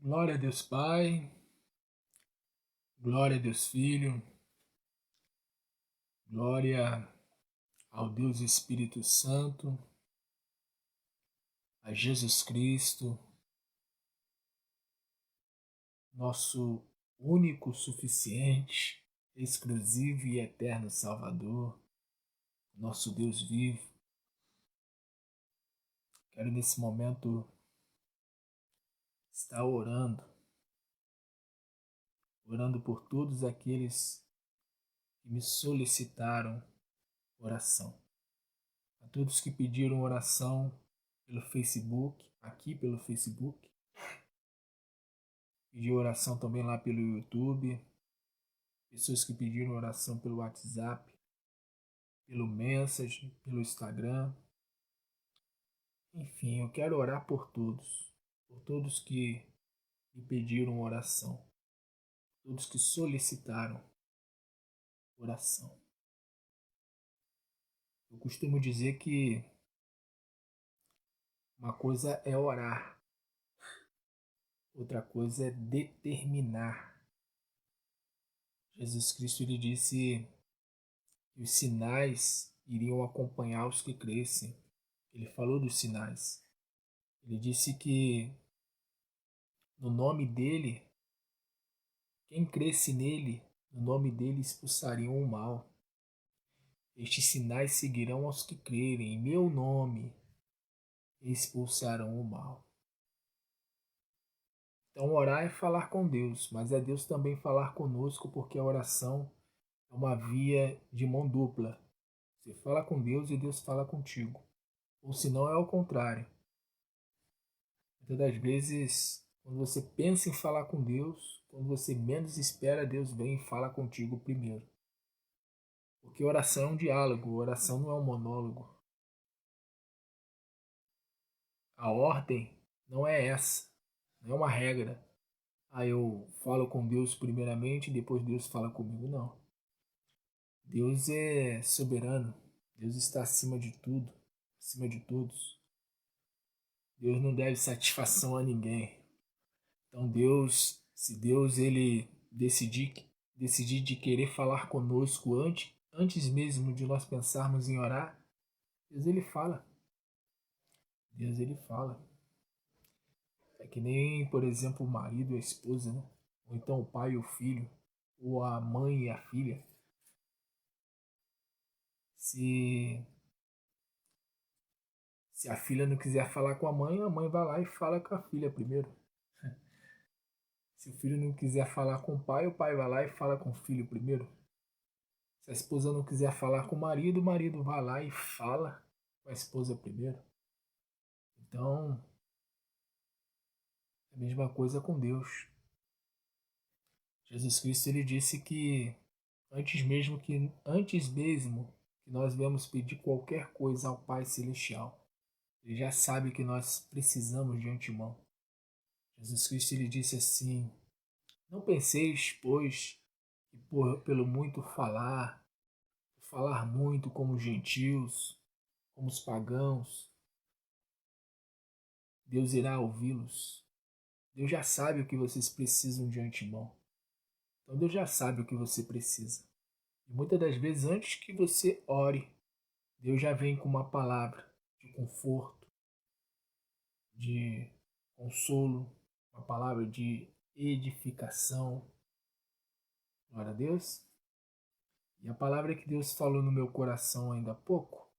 Glória a Deus Pai, glória a Deus Filho, glória ao Deus Espírito Santo, a Jesus Cristo, nosso único, suficiente, exclusivo e eterno Salvador, nosso Deus vivo. Quero nesse momento estar orando por todos aqueles que me solicitaram oração. A todos que pediram oração pelo Facebook, aqui pelo Facebook, pedi oração também lá pelo YouTube, pessoas que pediram oração pelo WhatsApp, pelo Message, pelo Instagram. Enfim, eu quero orar por todos que me pediram oração, todos que solicitaram oração. Eu costumo dizer que uma coisa é orar, outra coisa é determinar. Jesus Cristo ele disse que os sinais iriam acompanhar os que crescem. Ele falou dos sinais. Ele disse que no nome dele, quem cresce nele, no nome dele expulsariam o mal. Estes sinais seguirão aos que crerem em meu nome e expulsarão o mal. Então orar é falar com Deus, mas é Deus também falar conosco, porque a oração é uma via de mão dupla. Você fala com Deus e Deus fala contigo. Ou se não é ao contrário. Muitas das vezes, quando você pensa em falar com Deus, quando você menos espera, Deus vem e fala contigo primeiro. Porque oração é um diálogo, oração não é um monólogo. A ordem não é essa, não é uma regra. Eu falo com Deus primeiramente, depois Deus fala comigo. Não. Deus é soberano, Deus está acima de tudo, acima de todos. Deus não deve satisfação a ninguém. Então se Deus ele decidir de querer falar conosco antes mesmo de nós pensarmos em orar, Deus ele fala. Deus ele fala. É que nem, por exemplo, o marido e a esposa, né? Ou então o pai e o filho, ou a mãe e a filha. Se, se a filha não quiser falar com a mãe vai lá e fala com a filha primeiro. Se o filho não quiser falar com o pai vai lá e fala com o filho primeiro. Se a esposa não quiser falar com o marido vai lá e fala com a esposa primeiro. Então, é a mesma coisa com Deus. Jesus Cristo ele disse que antes mesmo que nós viemos pedir qualquer coisa ao Pai celestial, ele já sabe que nós precisamos de antemão. Jesus Cristo ele disse assim: não penseis, pois, que pelo muito falar muito como os gentios, como os pagãos, Deus irá ouvi-los. Deus já sabe o que vocês precisam de antemão. Então Deus já sabe o que você precisa. E muitas das vezes, antes que você ore, Deus já vem com uma palavra de conforto, de consolo, uma palavra de edificação. Glória a Deus. E a palavra que Deus falou no meu coração ainda há pouco,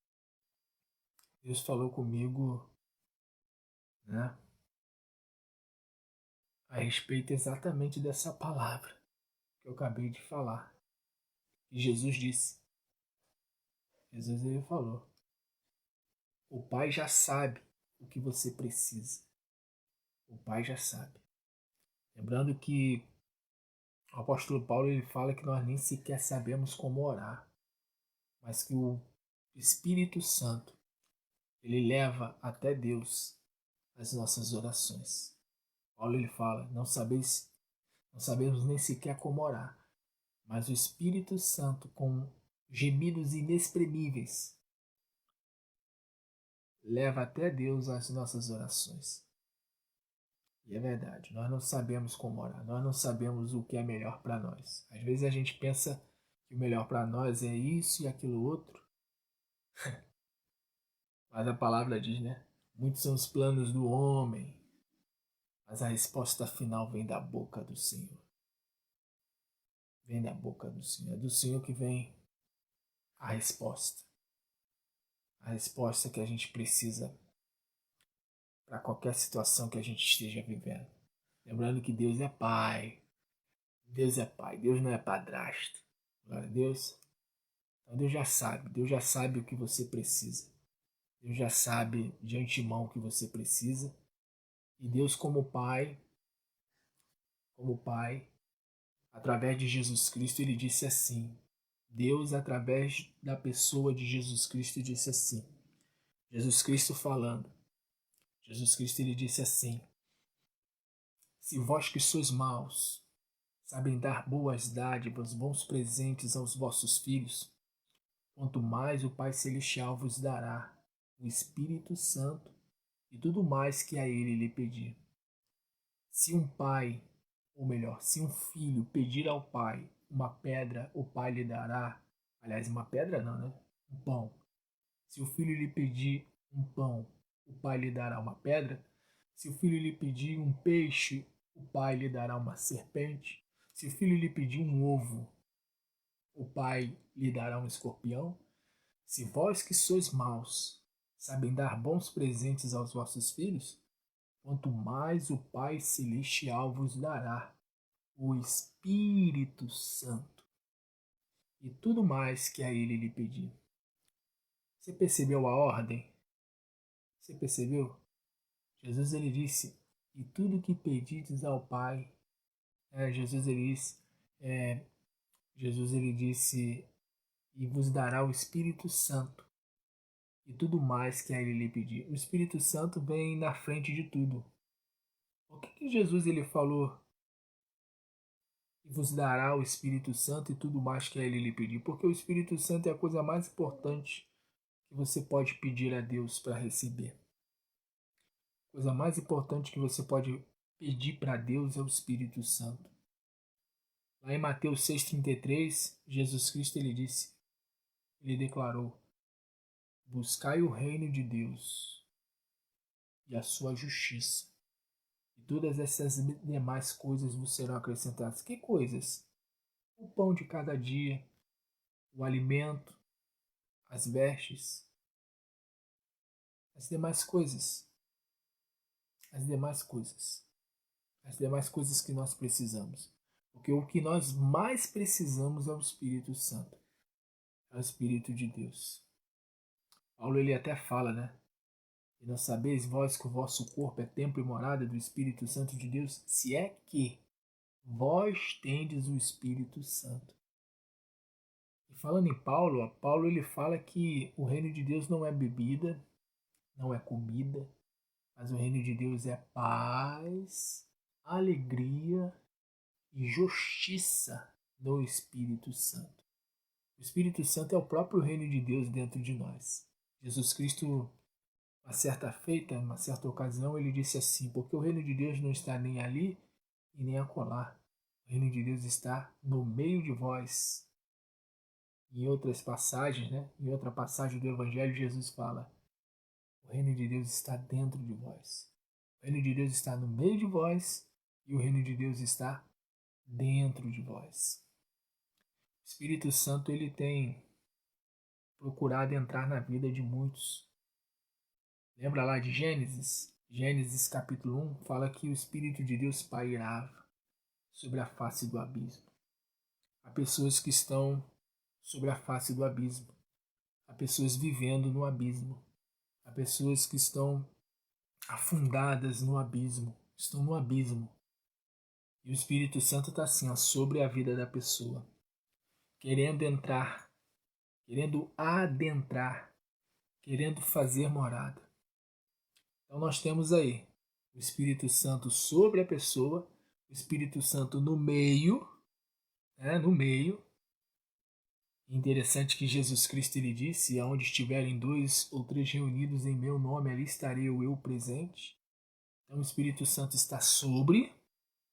Deus falou comigo, né, a respeito exatamente dessa palavra que eu acabei de falar. E Jesus disse. Jesus ele falou: o Pai já sabe o que você precisa. O Pai já sabe. Lembrando que o apóstolo Paulo ele fala que nós nem sequer sabemos como orar, mas que o Espírito Santo ele leva até Deus as nossas orações. Paulo ele fala: não sabemos nem sequer como orar, mas o Espírito Santo com gemidos inexprimíveis leva até Deus as nossas orações. E é verdade, nós não sabemos como orar, nós não sabemos o que é melhor para nós. Às vezes a gente pensa que o melhor para nós é isso e aquilo outro, mas a palavra diz, né? Muitos são os planos do homem, mas a resposta final vem da boca do Senhor. Vem da boca do Senhor. É do Senhor que vem a resposta. A resposta que a gente precisa para qualquer situação que a gente esteja vivendo. Lembrando que Deus é Pai. Deus é Pai. Deus não é padrasto. Glória a Deus. Então Deus já sabe o que você precisa. Deus já sabe de antemão o que você precisa. E Deus como Pai, através de Jesus Cristo, ele disse assim. Deus, através da pessoa de Jesus Cristo, disse assim. Jesus Cristo falando. Jesus Cristo ele disse assim: se vós que sois maus, sabem dar boas dádivas, bons presentes aos vossos filhos, quanto mais o Pai Celestial vos dará o Espírito Santo e tudo mais que a ele lhe pedir. Se um pai, ou melhor, se um filho pedir ao pai uma pedra, o pai lhe dará, aliás, uma pedra não, né? Um pão. Se o filho lhe pedir um pão, o pai lhe dará uma pedra. Se o filho lhe pedir um peixe, o pai lhe dará uma serpente. Se o filho lhe pedir um ovo, o pai lhe dará um escorpião. Se vós que sois maus, sabem dar bons presentes aos vossos filhos, quanto mais o Pai Celestial vos dará o Espírito Santo e tudo mais que a ele lhe pedir. Você percebeu a ordem? Você percebeu? Jesus ele disse: e tudo que pedides ao Pai, Jesus ele disse, é, Jesus ele disse, e vos dará o Espírito Santo e tudo mais que a ele lhe pedir. O Espírito Santo vem na frente de tudo. Por que Jesus ele falou e vos dará o Espírito Santo e tudo mais que a ele lhe pedir? Porque o Espírito Santo é a coisa mais importante que você pode pedir a Deus para receber. A coisa mais importante que você pode pedir para Deus é o Espírito Santo. Lá em Mateus 6,33, Jesus Cristo ele declarou: buscai o reino de Deus e a sua justiça, e todas essas demais coisas vos serão acrescentadas. Que coisas? O pão de cada dia, o alimento, as vestes, as demais coisas, as demais coisas, as demais coisas que nós precisamos. Porque o que nós mais precisamos é o Espírito Santo, é o Espírito de Deus. Paulo ele até fala, né? E não sabeis vós que o vosso corpo é templo e morada do Espírito Santo de Deus, se é que vós tendes o Espírito Santo. E falando em Paulo, Paulo ele fala que o reino de Deus não é bebida, não é comida, mas o reino de Deus é paz, alegria e justiça no Espírito Santo. O Espírito Santo é o próprio reino de Deus dentro de nós. Jesus Cristo, uma certa feita, uma certa ocasião, ele disse assim: porque o reino de Deus não está nem ali e nem acolá. O reino de Deus está no meio de vós. Em outras passagens, né? Em outra passagem do Evangelho, Jesus fala: o reino de Deus está dentro de vós. O reino de Deus está no meio de vós e o reino de Deus está dentro de vós. O Espírito Santo ele tem procurado entrar na vida de muitos. Lembra lá de Gênesis? Gênesis capítulo 1 fala que o Espírito de Deus pairava sobre a face do abismo. Há pessoas que estão sobre a face do abismo. Há pessoas vivendo no abismo. Há pessoas que estão afundadas no abismo. Estão no abismo. E o Espírito Santo está assim, ó, sobre a vida da pessoa. Querendo entrar. Querendo adentrar. Querendo fazer morada. Então nós temos aí o Espírito Santo sobre a pessoa. O Espírito Santo no meio. No meio. Interessante que Jesus Cristo ele disse: aonde estiverem 2 ou 3 reunidos em meu nome, ali estarei eu presente. Então o Espírito Santo está sobre,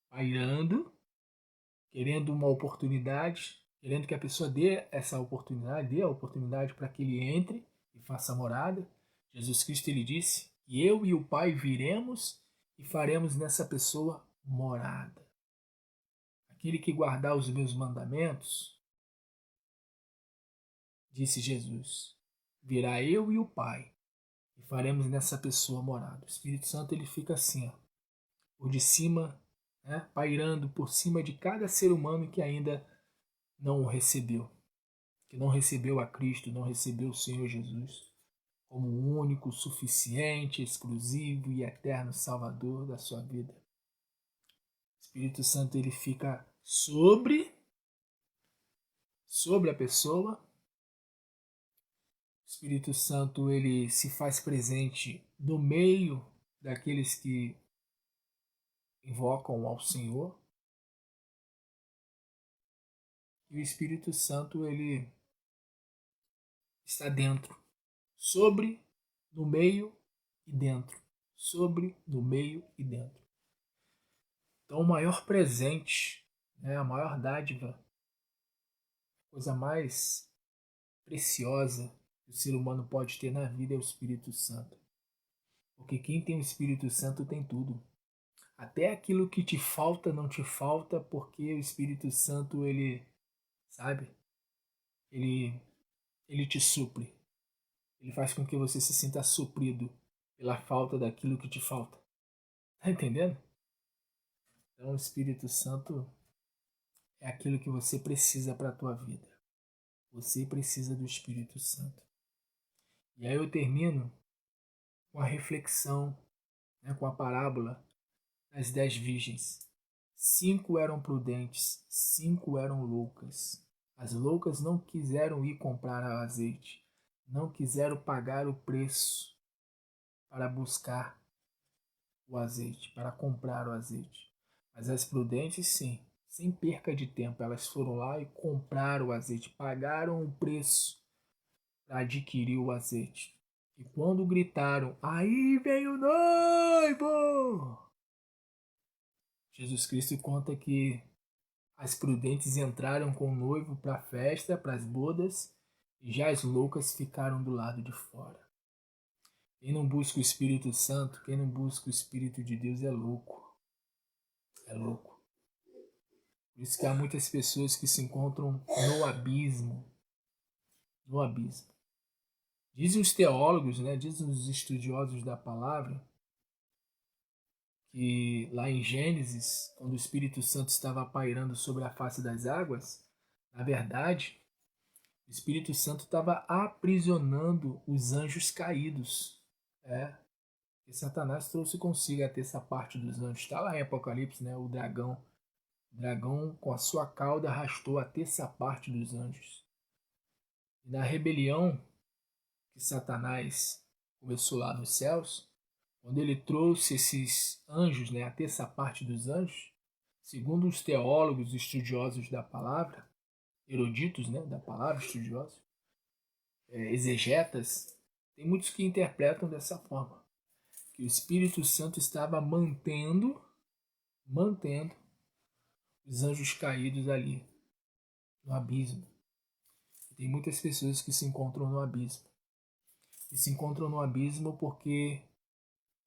pairando, querendo uma oportunidade, querendo que a pessoa dê essa oportunidade, dê a oportunidade para que ele entre e faça morada. Jesus Cristo ele disse que eu e o Pai viremos e faremos nessa pessoa morada. Aquele que guardar os meus mandamentos, disse Jesus, virá eu e o Pai e faremos nessa pessoa morada. O Espírito Santo ele fica assim, ó, por de cima, né, pairando por cima de cada ser humano que ainda não o recebeu, que não recebeu a Cristo, não recebeu o Senhor Jesus como o único, suficiente, exclusivo e eterno Salvador da sua vida. O Espírito Santo ele fica sobre a pessoa. O Espírito Santo ele se faz presente no meio daqueles que invocam ao Senhor. E o Espírito Santo ele está dentro, sobre, no meio e dentro, sobre, no meio e dentro. Então o maior presente, né, a maior dádiva, a coisa mais preciosa que o ser humano pode ter na vida é o Espírito Santo. Porque quem tem o Espírito Santo tem tudo. Até aquilo que te falta não te falta, porque o Espírito Santo ele, sabe, ele te supre. Ele faz com que você se sinta suprido pela falta daquilo que te falta. Tá entendendo? Então o Espírito Santo é aquilo que você precisa para a tua vida. Você precisa do Espírito Santo. E aí eu termino com a reflexão, né, com a parábola das 10 virgens. 5 eram prudentes, 5 eram loucas. As loucas não quiseram ir comprar azeite, não quiseram pagar o preço para buscar o azeite, para comprar o azeite. Mas as prudentes, sim, sem perca de tempo, elas foram lá e compraram o azeite, pagaram o preço para adquirir o azeite. E quando gritaram, aí vem o noivo! Jesus Cristo conta que as prudentes entraram com o noivo para a festa, para as bodas, e já as loucas ficaram do lado de fora. Quem não busca o Espírito Santo, quem não busca o Espírito de Deus é louco. É louco. Por isso que há muitas pessoas que se encontram no abismo. No abismo. Dizem os teólogos, né, dizem os estudiosos da palavra, que lá em Gênesis, quando o Espírito Santo estava pairando sobre a face das águas, na verdade, o Espírito Santo estava aprisionando os anjos caídos. É, e Satanás trouxe consigo a terça parte dos anjos. Está lá em Apocalipse, né, o dragão. O dragão, com a sua cauda, arrastou a terça parte dos anjos. E na rebelião que Satanás começou lá nos céus, quando ele trouxe esses anjos, né, a terça parte dos anjos, segundo os teólogos estudiosos da palavra, eruditos, né, da palavra, estudiosos, exegetas, tem muitos que interpretam dessa forma, que o Espírito Santo estava mantendo os anjos caídos ali, no abismo. Tem muitas pessoas que se encontram no abismo. E se encontram no abismo porque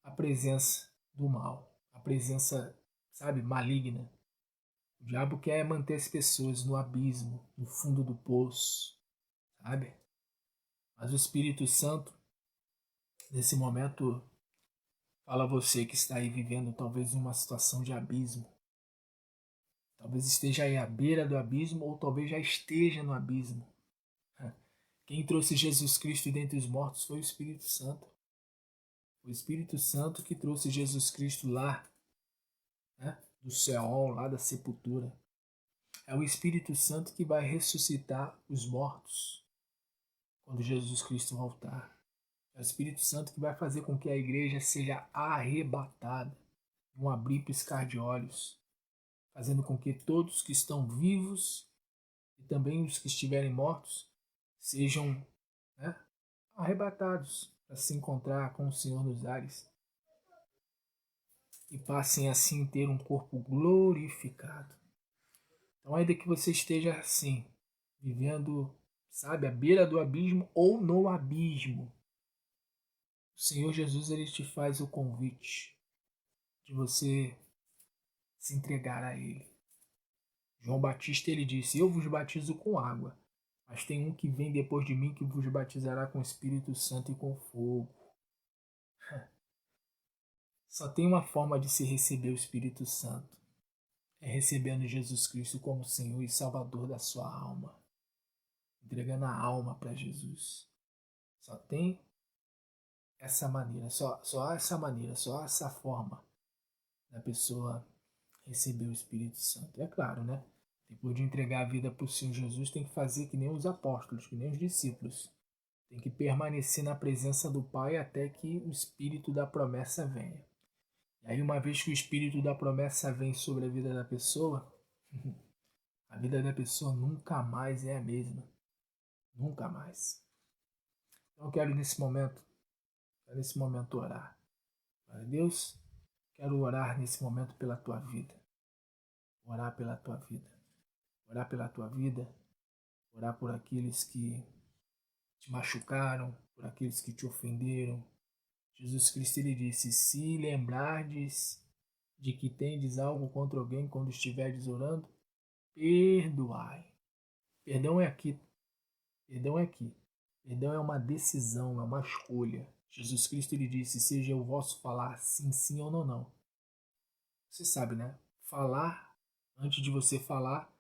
a presença do mal, a presença, sabe, maligna. O diabo quer manter as pessoas no abismo, no fundo do poço, sabe? Mas o Espírito Santo, nesse momento, fala a você que está aí vivendo talvez uma situação de abismo. Talvez esteja aí à beira do abismo ou talvez já esteja no abismo. Quem trouxe Jesus Cristo dentre os mortos foi o Espírito Santo. O Espírito Santo que trouxe Jesus Cristo lá, né, do céu, lá da sepultura. É o Espírito Santo que vai ressuscitar os mortos quando Jesus Cristo voltar. É o Espírito Santo que vai fazer com que a igreja seja arrebatada, um abrir e piscar de olhos, fazendo com que todos que estão vivos e também os que estiverem mortos sejam, né, arrebatados para se encontrar com o Senhor nos ares. e passem assim a ter um corpo glorificado. Então, ainda que você esteja assim, vivendo, sabe, à beira do abismo ou no abismo, o Senhor Jesus ele te faz o convite de você se entregar a Ele. João Batista ele disse: eu vos batizo com água, mas tem um que vem depois de mim que vos batizará com o Espírito Santo e com fogo. Só tem uma forma de se receber o Espírito Santo. É recebendo Jesus Cristo como Senhor e Salvador da sua alma. Entregando a alma para Jesus. Só tem essa maneira, só há essa maneira, só há essa forma da pessoa receber o Espírito Santo. É claro, né? Depois de entregar a vida para o Senhor Jesus, tem que fazer que nem os apóstolos, que nem os discípulos. Tem que permanecer na presença do Pai até que o Espírito da promessa venha. E aí, uma vez que o Espírito da promessa vem sobre a vida da pessoa, a vida da pessoa nunca mais é a mesma. Nunca mais. Então eu quero nesse momento orar. Para Deus, quero orar nesse momento pela tua vida. Orar pela tua vida. Orar pela tua vida. Orar por aqueles que te machucaram, por aqueles que te ofenderam. Jesus Cristo ele disse: se lembrardes de que tendes algo contra alguém quando estiverdes orando, perdoai. Perdão é aqui. Perdão é aqui. Perdão é uma decisão, é uma escolha. Jesus Cristo ele disse: seja o vosso falar sim, sim ou não, não. Você sabe, né? Falar, antes de você falar,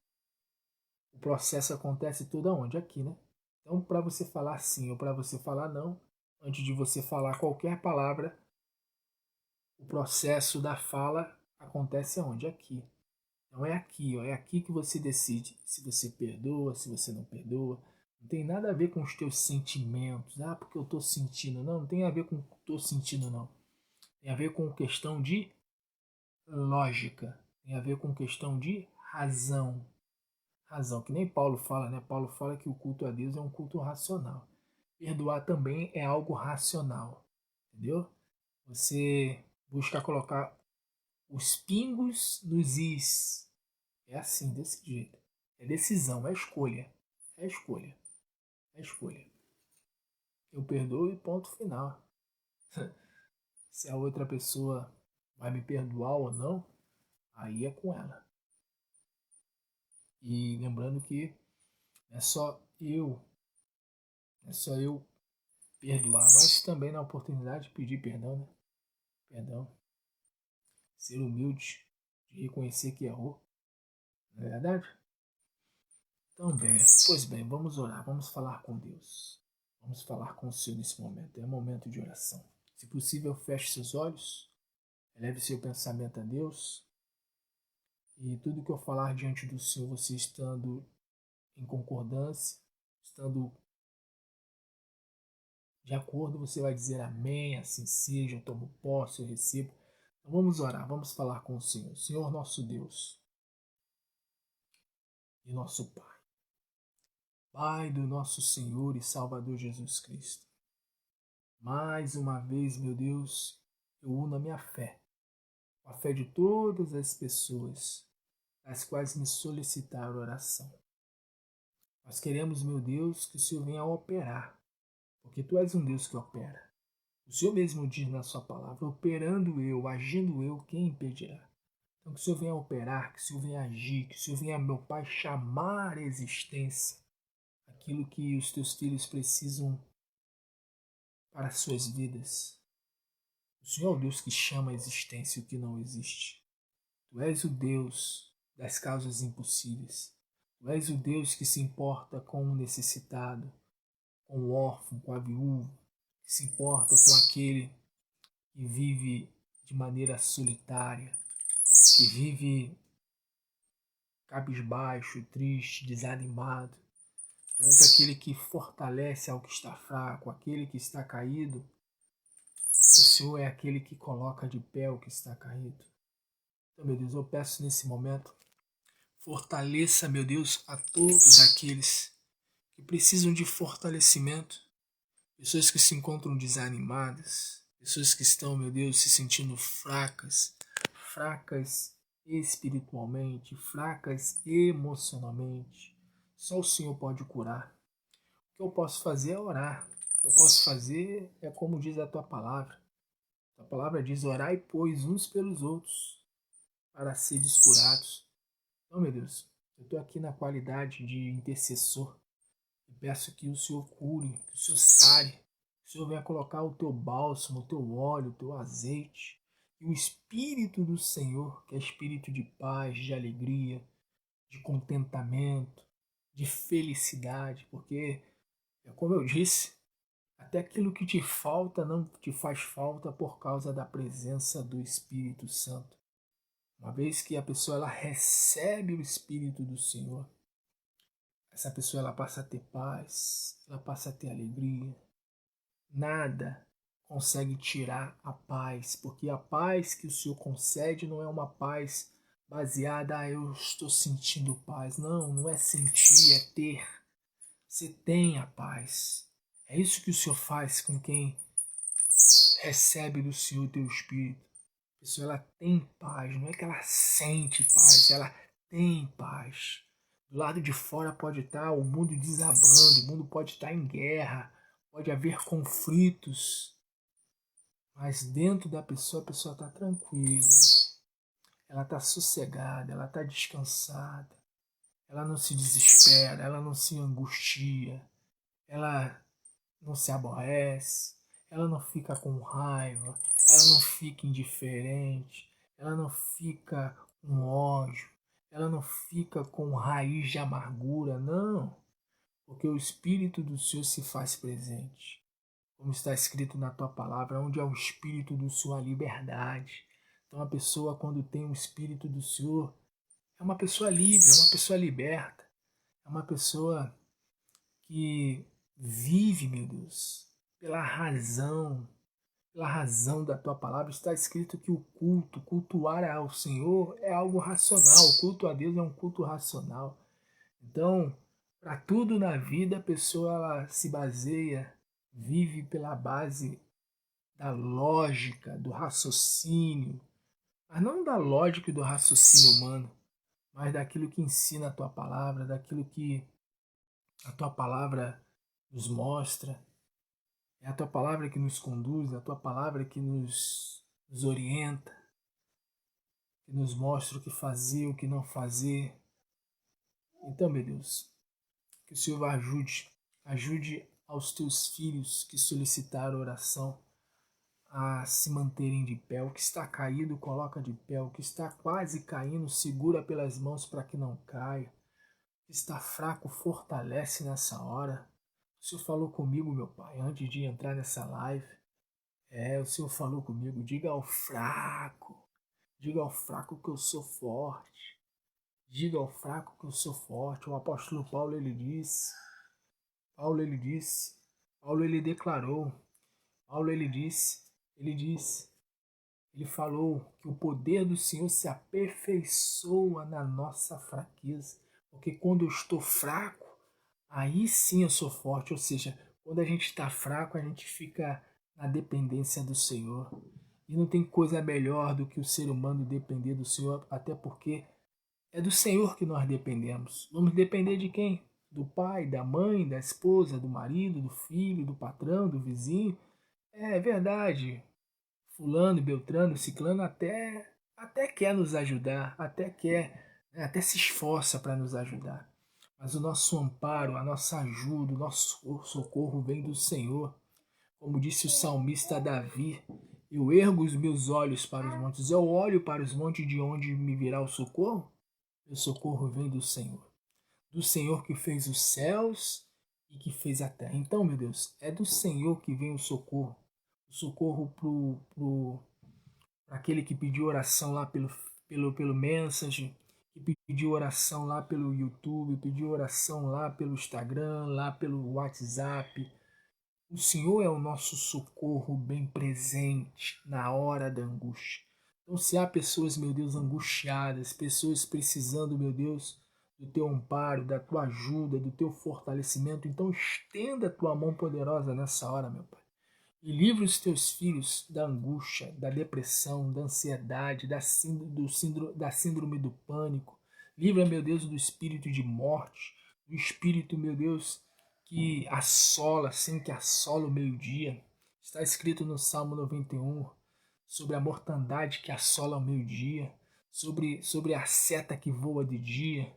o processo acontece todo aonde? Aqui, né? Então, para você falar sim ou para você falar não, antes de você falar qualquer palavra, o processo da fala acontece aonde? Aqui. Então é aqui, ó, é aqui que você decide se você perdoa, se você não perdoa. Não tem nada a ver com os teus sentimentos. Ah, porque eu estou sentindo. Não, não tem a ver com o que estou sentindo, não. Tem a ver com questão de lógica. Tem a ver com questão de razão. Razão, que nem Paulo fala, né? Paulo fala que o culto a Deus é um culto racional. Perdoar também é algo racional. Entendeu? Você busca colocar os pingos nos is. É assim, desse jeito. É decisão, é escolha. É escolha. É escolha. Eu perdoo e ponto final. Se a outra pessoa vai me perdoar ou não, aí é com ela. E lembrando que não é só eu, não é só eu perdoar, mas também na oportunidade de pedir perdão, né? Perdão. Ser humilde, de reconhecer que errou. Não é verdade? Então, bem, pois bem, vamos orar, vamos falar com Deus. Vamos falar com o Senhor nesse momento. É um momento de oração. Se possível, feche seus olhos, eleve seu pensamento a Deus. E tudo que eu falar diante do Senhor, você estando em concordância, estando de acordo, você vai dizer amém, assim seja, eu tomo posse, eu recebo. Então vamos orar, vamos falar com o Senhor. Senhor nosso Deus e nosso Pai. Pai do nosso Senhor e Salvador Jesus Cristo. Mais uma vez, meu Deus, eu uno a minha fé, com a fé de todas as pessoas, as quais me solicitaram oração. Nós queremos, meu Deus, que o Senhor venha a operar, porque Tu és um Deus que opera. O Senhor mesmo diz na Sua palavra, operando eu, agindo eu, quem impedirá? Então que o Senhor venha a operar, que o Senhor venha a agir, que o Senhor venha, meu Pai, chamar a existência aquilo que os Teus filhos precisam para as suas vidas. O Senhor é o Deus que chama a existência o que não existe. Tu és o Deus das causas impossíveis. Tu és o Deus que se importa com o necessitado, com o órfão, com a viúva, que se importa com aquele que vive de maneira solitária, que vive cabisbaixo, triste, desanimado. Tu és aquele que fortalece ao que está fraco, aquele que está caído. O Senhor é aquele que coloca de pé o que está caído. Então, meu Deus, eu peço nesse momento, fortaleça, meu Deus, a todos aqueles que precisam de fortalecimento, pessoas que se encontram desanimadas, pessoas que estão, meu Deus, se sentindo fracas, fracas espiritualmente, fracas emocionalmente. Só o Senhor pode curar. O que eu posso fazer é orar. O que eu posso fazer é como diz a tua palavra. A palavra diz: orai, pois, uns pelos outros, para seres curados. Então, meu Deus, eu estou aqui na qualidade de intercessor e peço que o Senhor cure, que o Senhor sare, que o Senhor venha colocar o teu bálsamo, o teu óleo, o teu azeite, e o Espírito do Senhor, que é espírito de paz, de alegria, de contentamento, de felicidade, porque, como eu disse, até aquilo que te falta não te faz falta por causa da presença do Espírito Santo. Uma vez que a pessoa ela recebe o Espírito do Senhor, essa pessoa ela passa a ter paz, ela passa a ter alegria. Nada consegue tirar a paz, porque a paz que o Senhor concede não é uma paz baseada, eu estou sentindo paz. Não, não é sentir, é ter. Você tem a paz. É isso que o Senhor faz com quem recebe do Senhor o teu Espírito. A pessoa ela tem paz, não é que ela sente paz, ela tem paz. Do lado de fora pode estar o mundo desabando, o mundo pode estar em guerra, pode haver conflitos, mas dentro da pessoa a pessoa está tranquila, ela está sossegada, ela está descansada, ela não se desespera, ela não se angustia, ela não se aborrece, ela não fica com raiva, ela não fica indiferente, ela não fica com ódio, ela não fica com raiz de amargura, não, porque o Espírito do Senhor se faz presente. Como está escrito na tua palavra, onde é o Espírito do Senhor, a liberdade. Então a pessoa, quando tem o Espírito do Senhor, é uma pessoa livre, é uma pessoa liberta, é uma pessoa que vive, meu Deus, pela razão da tua palavra. Está escrito que o culto, cultuar ao Senhor é algo racional, o culto a Deus é um culto racional. Então, para tudo na vida, a pessoa ela se baseia, vive pela base da lógica, do raciocínio, mas não da lógica e do raciocínio humano, mas daquilo que ensina a tua palavra, daquilo que a tua palavra nos mostra. É a tua palavra que nos conduz, é a tua palavra que nos orienta, que nos mostra o que fazer, o que não fazer. Então, meu Deus, que o Senhor ajude aos teus filhos que solicitaram oração a se manterem de pé. O que está caído, coloca de pé. O que está quase caindo, segura pelas mãos para que não caia. O que está fraco, fortalece nessa hora. O Senhor falou comigo, meu Pai, antes de entrar nessa live. O Senhor falou comigo. Diga ao fraco que eu sou forte. Diga ao fraco que eu sou forte. O apóstolo Paulo, ele disse. Paulo, ele declarou. Paulo, ele falou que o poder do Senhor se aperfeiçoa na nossa fraqueza. Porque quando eu estou fraco, aí sim eu sou forte. Ou seja, quando a gente está fraco, a gente fica na dependência do Senhor. E não tem coisa melhor do que o ser humano depender do Senhor, até porque é do Senhor que nós dependemos. Vamos depender de quem? Do pai, da mãe, da esposa, do marido, do filho, do patrão, do vizinho. É verdade. Fulano, Beltrano, Ciclano até quer nos ajudar, até quer, né, até se esforça para nos ajudar. Mas o nosso amparo, a nossa ajuda, o nosso socorro vem do Senhor. Como disse o salmista Davi, eu ergo os meus olhos para os montes, eu olho para os montes de onde me virá o socorro. Meu socorro vem do Senhor que fez os céus e que fez a terra. Então, meu Deus, é do Senhor que vem o socorro para aquele que pediu oração lá pelo Message, que pediu oração lá pelo YouTube, pediu oração lá pelo Instagram, lá pelo WhatsApp. O Senhor é o nosso socorro bem presente na hora da angústia. Então, se há pessoas, meu Deus, angustiadas, pessoas precisando, meu Deus, do teu amparo, da tua ajuda, do teu fortalecimento, então estenda a tua mão poderosa nessa hora, meu Pai. E livra os teus filhos da angústia, da depressão, da ansiedade, da síndrome do pânico. Livra, meu Deus, do espírito de morte, do espírito, meu Deus, que assola, assim, que assola o meio-dia. Está escrito no Salmo 91 sobre a mortandade que assola o meio-dia, sobre a seta que voa de dia.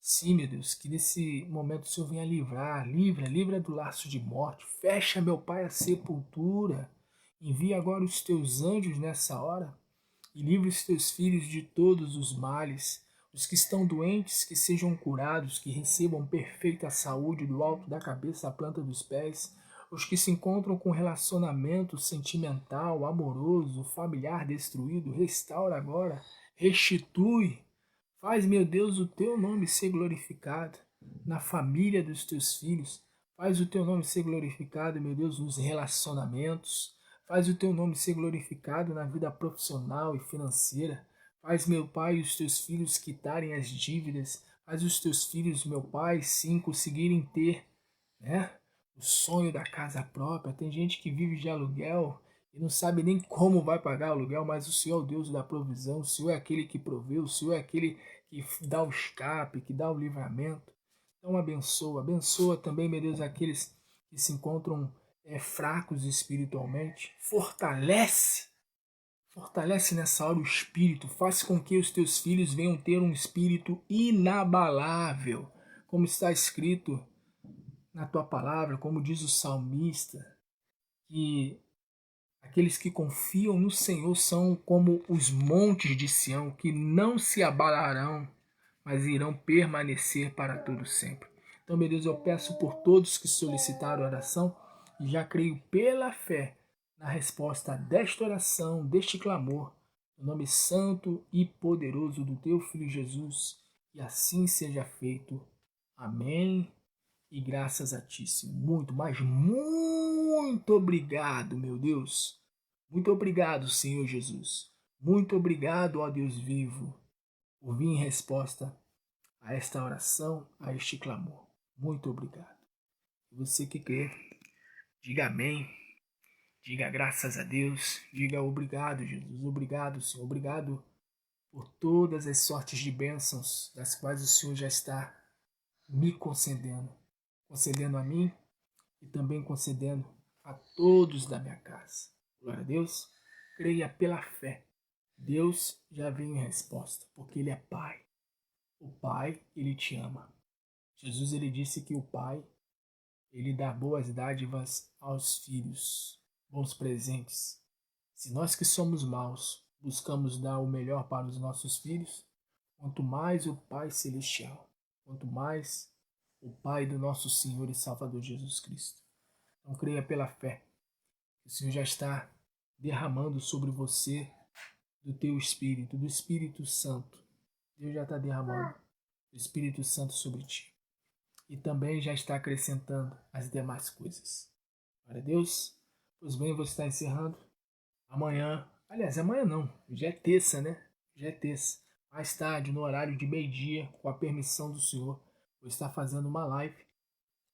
Sim, meu Deus, que nesse momento o Senhor venha livrar, livra do laço de morte, fecha, meu Pai, a sepultura, envia agora os teus anjos nessa hora e livra os teus filhos de todos os males, os que estão doentes, que sejam curados, que recebam perfeita saúde do alto da cabeça à planta dos pés, os que se encontram com relacionamento sentimental, amoroso, familiar destruído, restaura agora, restitui. Faz, meu Deus, o teu nome ser glorificado na família dos teus filhos. Faz o teu nome ser glorificado, meu Deus, nos relacionamentos. Faz o teu nome ser glorificado na vida profissional e financeira. Faz, meu Pai, os teus filhos quitarem as dívidas. Faz os teus filhos, meu Pai, sim, conseguirem ter, né, o sonho da casa própria. Tem gente que vive de aluguel e não sabe nem como vai pagar o aluguel, mas o Senhor é o Deus da provisão, o Senhor é aquele que provê, o Senhor é aquele que dá o escape, que dá o livramento. Então abençoa também, meu Deus, aqueles que se encontram fracos espiritualmente. Fortalece nessa hora o espírito, faz com que os teus filhos venham ter um espírito inabalável, como está escrito na tua palavra, como diz o salmista, que aqueles que confiam no Senhor são como os montes de Sião, que não se abalarão, mas irão permanecer para todo sempre. Então, meu Deus, eu peço por todos que solicitaram oração e já creio pela fé na resposta desta oração, deste clamor, no nome santo e poderoso do teu Filho Jesus, e assim seja feito. Amém. E graças a ti, Senhor. Muito, mas muito obrigado, meu Deus. Muito obrigado, Senhor Jesus. Muito obrigado, ó Deus vivo, por vir em resposta a esta oração, a este clamor. Muito obrigado. Você que crê, diga amém. Diga graças a Deus. Diga obrigado, Jesus. Obrigado, Senhor. Obrigado por todas as sortes de bênçãos das quais o Senhor já está me concedendo. Concedendo a mim e também concedendo a todos da minha casa. Glória a Deus. Creia pela fé. Deus já veio em resposta, porque Ele é Pai. O Pai, Ele te ama. Jesus, Ele disse que o Pai, Ele dá boas dádivas aos filhos, bons presentes. Se nós que somos maus buscamos dar o melhor para os nossos filhos, quanto mais o Pai Celestial, quanto mais o Pai do nosso Senhor e Salvador Jesus Cristo. Então creia pela fé que o Senhor já está derramando sobre você do teu Espírito, do Espírito Santo. Deus já está derramando o Espírito Santo sobre ti. E também já está acrescentando as demais coisas. Glória a Deus. Pois bem, você está encerrando. Amanhã, aliás, amanhã não, já é terça, né? Já é terça. Mais tarde, no horário de meio-dia, com a permissão do Senhor, vou estar fazendo uma live,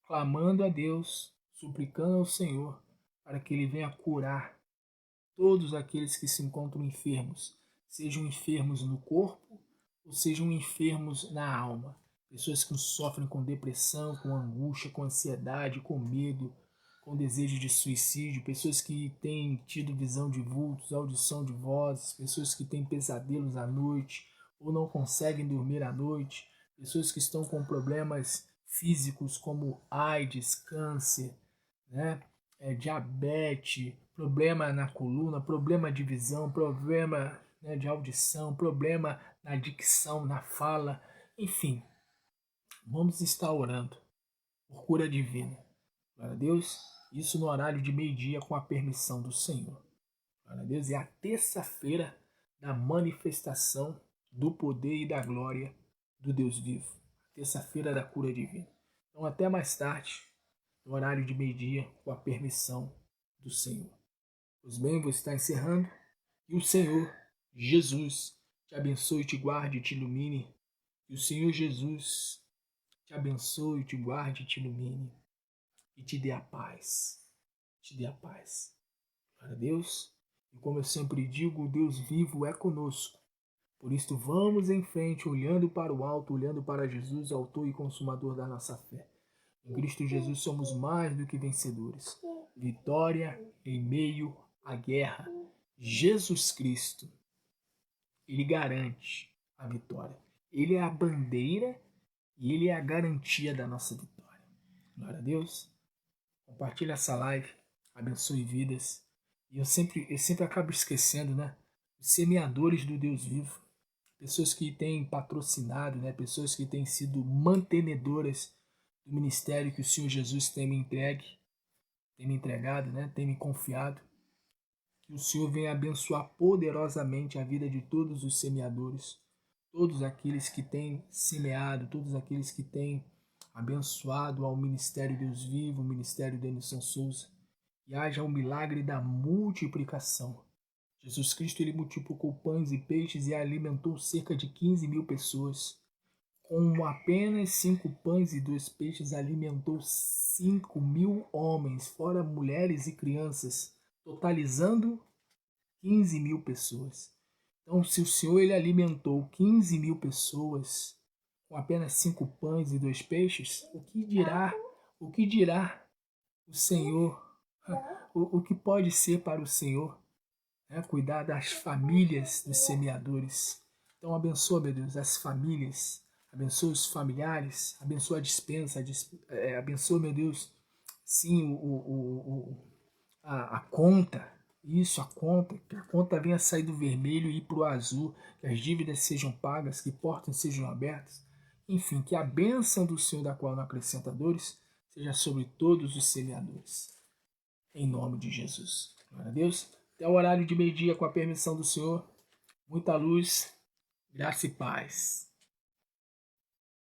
clamando a Deus, suplicando ao Senhor, para que Ele venha curar todos aqueles que se encontram enfermos, sejam enfermos no corpo ou sejam enfermos na alma. Pessoas que sofrem com depressão, com angústia, com ansiedade, com medo, com desejo de suicídio, pessoas que têm tido visão de vultos, audição de vozes, pessoas que têm pesadelos à noite ou não conseguem dormir à noite, pessoas que estão com problemas físicos como AIDS, câncer, né? Diabetes, problema na coluna, problema de visão, problema, né, de audição, problema na dicção, na fala, enfim, vamos estar orando por cura divina. Glória a Deus. Isso no horário de meio-dia com a permissão do Senhor. Glória a Deus. É a terça-feira da manifestação do poder e da glória do Deus vivo. Terça-feira da cura divina. Então até mais tarde, no horário de meio-dia, com a permissão do Senhor. Pois bem, vou estar encerrando. E o Senhor Jesus te abençoe, te guarde e te ilumine. E o Senhor Jesus te abençoe, te guarde e te ilumine. E te dê a paz. Te dê a paz. Glória a Deus. E como eu sempre digo, o Deus vivo é conosco. Por isso, vamos em frente, olhando para o alto, olhando para Jesus, autor e consumador da nossa fé. Em Cristo Jesus somos mais do que vencedores. Vitória em meio à guerra. Jesus Cristo, Ele garante a vitória. Ele é a bandeira e Ele é a garantia da nossa vitória. Glória a Deus. Compartilhe essa live. Abençoe vidas. E eu sempre acabo esquecendo, né? Os semeadores do Deus vivo. Pessoas que têm patrocinado, né? Pessoas que têm sido mantenedoras do ministério que o Senhor Jesus tem me entregue, tem me entregado, né? Tem me confiado. Que o Senhor venha abençoar poderosamente a vida de todos os semeadores, todos aqueles que têm semeado, todos aqueles que têm abençoado ao Ministério Deus Vivo, o Ministério Denilson Souza, e haja o milagre da multiplicação. Jesus Cristo ele multiplicou pães e peixes e alimentou cerca de 15 mil pessoas. Com apenas 5 pães e 2 peixes, alimentou 5 mil homens, fora mulheres e crianças, totalizando 15 mil pessoas. Então, se o Senhor ele alimentou 15 mil pessoas com apenas 5 pães e 2 peixes, o que dirá o Senhor? O que pode ser para o Senhor, né? Cuidar das famílias dos semeadores. Então, abençoa, meu Deus, as famílias, abençoa os familiares, abençoa a dispensa, abençoa, meu Deus, sim, a conta, isso, a conta, que a conta venha sair do vermelho e ir para o azul, que as dívidas sejam pagas, que portas sejam abertas, enfim, que a bênção do Senhor, da qual não acrescenta dores, seja sobre todos os semeadores. Em nome de Jesus. Glória a Deus. Até o horário de meio-dia, com a permissão do Senhor. Muita luz, graça e paz.